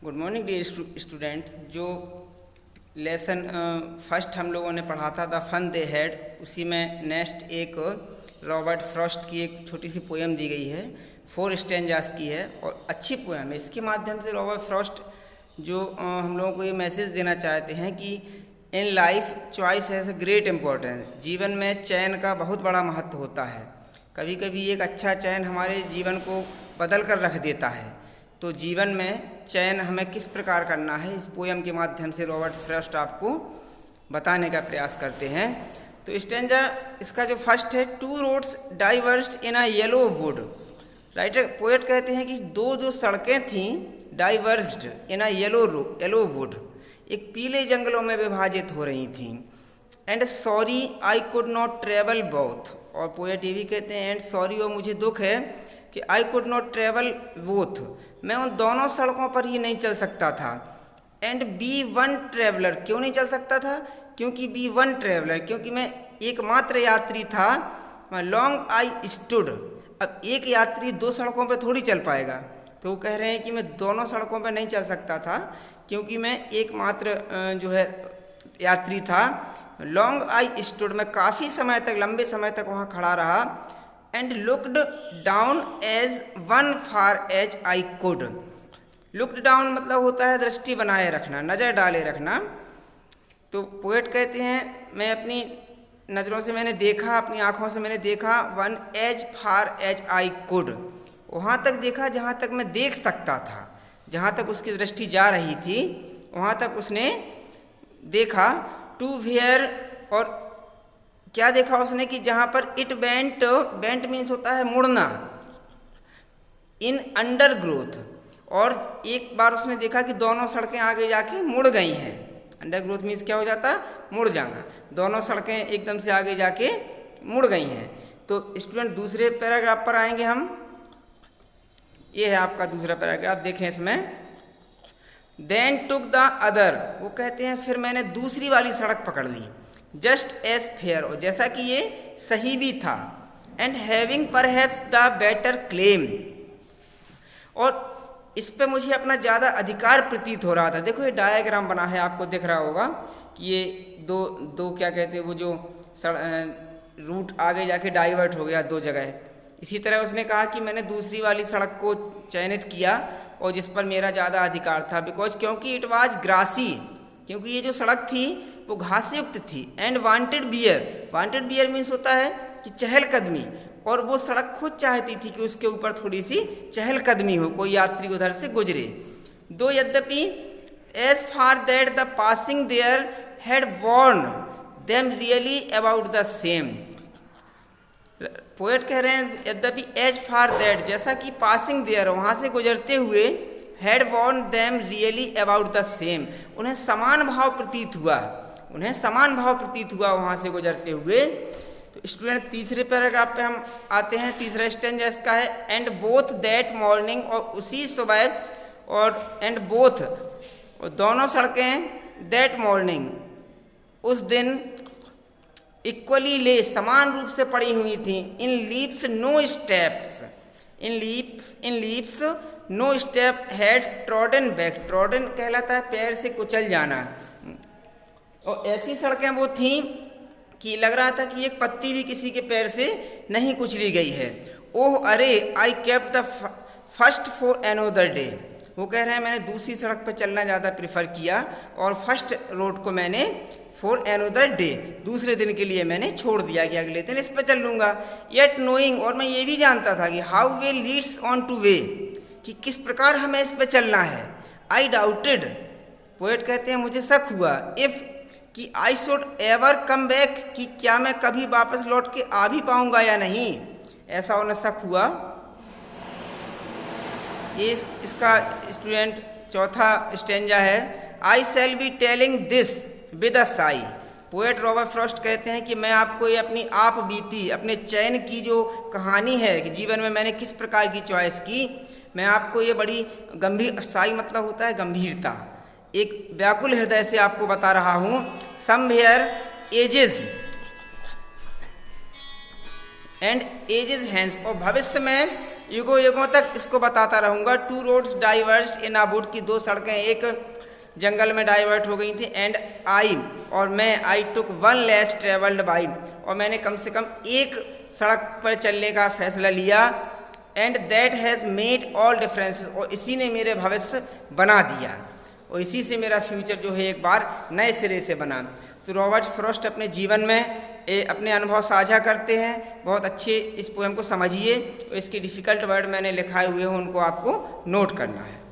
Good morning dear student. जो lesson first हम लोगों ने पढ़ा था द फन दे हैड, उसी में नेक्स्ट एक रॉबर्ट फ्रॉस्ट की एक छोटी सी पोएम दी गई है, 4 स्टेंजास की है और अच्छी पोएम है। इसके माध्यम से रॉबर्ट फ्रॉस्ट जो हम लोगों को ये मैसेज देना चाहते हैं कि in life choice has a great importance. जीवन में चयन का बहुत बड़ा महत्व होता है। कभी कभी एक अच्छा चयन हमारे जीवन को बदल कर रख देता है। तो जीवन में चयन हमें किस प्रकार करना है, इस पोएम के माध्यम से रॉबर्ट फ्रॉस्ट आपको बताने का प्रयास करते हैं। तो स्टेंजा इसका जो फर्स्ट है, 2 roads diverged in a yellow would. Writer poet कहते हैं कि दो जो सड़कें थीं divorced in a yellow would, एक पीले जंगलों में विभाजित हो रही थीं। And sorry I could not travel both, और पोएट ये भी कहते हैं एंड सॉरी, और मुझे दुख है कि I could not travel both, मैं उन दोनों सड़कों पर ही नहीं चल सकता था। एंड बी वन ट्रेवलर, क्यों नहीं चल सकता था? क्योंकि बी वन ट्रेवलर, क्योंकि मैं एकमात्र यात्री था। लॉन्ग आई स्टूड, अब एक यात्री 2 सड़कों पर थोड़ी चल पाएगा। तो वो कह रहे हैं कि मैं दोनों सड़कों पर नहीं चल सकता था क्योंकि मैं एकमात्र जो है यात्री था। लॉन्ग आई स्टूड, मैं काफ़ी समय तक, लंबे समय तक वहाँ खड़ा रहा। And looked down as one far as I could, looked down मतलब होता है दृष्टि बनाए रखना, नज़र डाले रखना। तो पोएट कहते हैं मैं अपनी नज़रों से मैंने देखा, अपनी आँखों से मैंने देखा, one as far as I could, वहाँ तक देखा जहाँ तक मैं देख सकता था, जहाँ तक उसकी दृष्टि जा रही थी वहाँ तक उसने देखा। टू वेयर, और क्या देखा उसने कि जहाँ पर इट बेंट, बेंट मीन्स होता है मुड़ना, इन अंडर ग्रोथ, और एक बार उसने देखा कि दोनों सड़कें आगे जाके मुड़ गई हैं। अंडर ग्रोथ मीन्स क्या हो जाता है? मुड़ जाना। दोनों सड़कें एकदम से आगे जाके मुड़ गई हैं। तो स्टूडेंट दूसरे पैराग्राफ पर आएंगे हम। ये है आपका दूसरा पैराग्राफ, देखें इसमें। देन टुक द अदर, वो कहते हैं फिर मैंने दूसरी वाली सड़क पकड़ ली। जस्ट एज फेयर, और जैसा कि ये सही भी था। And having perhaps the better claim, और इस पे मुझे अपना ज़्यादा अधिकार प्रतीत हो रहा था। देखो ये डायग्राम बना है, आपको दिख रहा होगा कि ये दो क्या कहते हैं, वो जो रूट आगे जाके डाइवर्ट हो गया 2 जगह। इसी तरह उसने कहा कि मैंने दूसरी वाली सड़क को चयनित किया और जिस पर मेरा ज़्यादा अधिकार था। बिकॉज क्योंकि इट वाज ग्रासी, क्योंकि ये जो सड़क थी वो घास युक्त थी। And wanted wear, wanted wear means होता है कि चहलकदमी, और वो सड़क खुद चाहती थी कि उसके ऊपर थोड़ी सी चहलकदमी हो, कोई यात्री उधर से गुजरे। दो यद्यपि as far that the passing there had worn them really about the same. Poet कह रहे हैं यद्यपि एज फार दैट, जैसा कि पासिंग देयर, वहाँ से गुजरते हुए, had worn them really about the same, उन्हें समान भाव प्रतीत हुआ, उन्हें समान भाव प्रतीत हुआ वहाँ से गुजरते हुए। तो स्टूडेंट तीसरे पैराग्राफ पे हम आते हैं। तीसरा स्टेंजा इसका है एंड बोथ दैट मॉर्निंग, और उसी सुबह, और एंड बोथ, और दोनों सड़कें, दैट मॉर्निंग, उस दिन, इक्वली ले, समान रूप से पड़ी हुई थी। In leaps no steps, in leaps no step had trodden back, trodden कहलाता है पैर से कुचल जाना, और ऐसी सड़कें वो थीं कि लग रहा था कि एक पत्ती भी किसी के पैर से नहीं कुचली गई है। ओह अरे, I kept the first for another day, वो कह रहे हैं मैंने दूसरी सड़क पर चलना ज़्यादा प्रेफर किया और फर्स्ट रोड को मैंने फॉर अनदर डे, दूसरे दिन के लिए मैंने छोड़ दिया कि अगले दिन इस पर चल लूँगा। येट नोइंग, और मैं ये भी जानता था कि how way Leeds on two way, कि किस प्रकार हमें इस पर चलना है। आई डाउटेड, पोएट कहते हैं मुझे शक हुआ, इफ़, कि I should ever come back, कि क्या मैं कभी वापस लौट के आ भी पाऊँगा या नहीं, ऐसा उन्हें शक हुआ। ये इसका स्टूडेंट चौथा स्टेंजा है। I shall be telling this with a sigh, poet Robert Frost कहते हैं कि मैं आपको ये अपनी आप बीती, अपने चयन की जो कहानी है कि जीवन में मैंने किस प्रकार की चॉइस की, मैं आपको ये बड़ी गंभीर, साई मतलब होता है गंभीरता, एक व्याकुल हृदय से आपको बता रहा हूँ। Somewhere ages and ages hence, और भविष्य में युगों युगों तक इसको बताता रहूँगा। Two roads diverged in a wood, की दो सड़कें एक जंगल में डाइवर्ट हो गई थी। And I took one less travelled by, और मैंने कम से कम एक सड़क पर चलने का फैसला लिया। And that has made all differences, और इसी ने मेरे भविष्य बना दिया, और इसी से मेरा फ्यूचर जो है एक बार नए सिरे से बना। तो रॉबर्ट फ्रॉस्ट अपने जीवन में अपने अनुभव साझा करते हैं। बहुत अच्छे इस पोएम को समझिए, और इसके डिफ़िकल्ट वर्ड मैंने लिखाए हुए हैं, उनको आपको नोट करना है।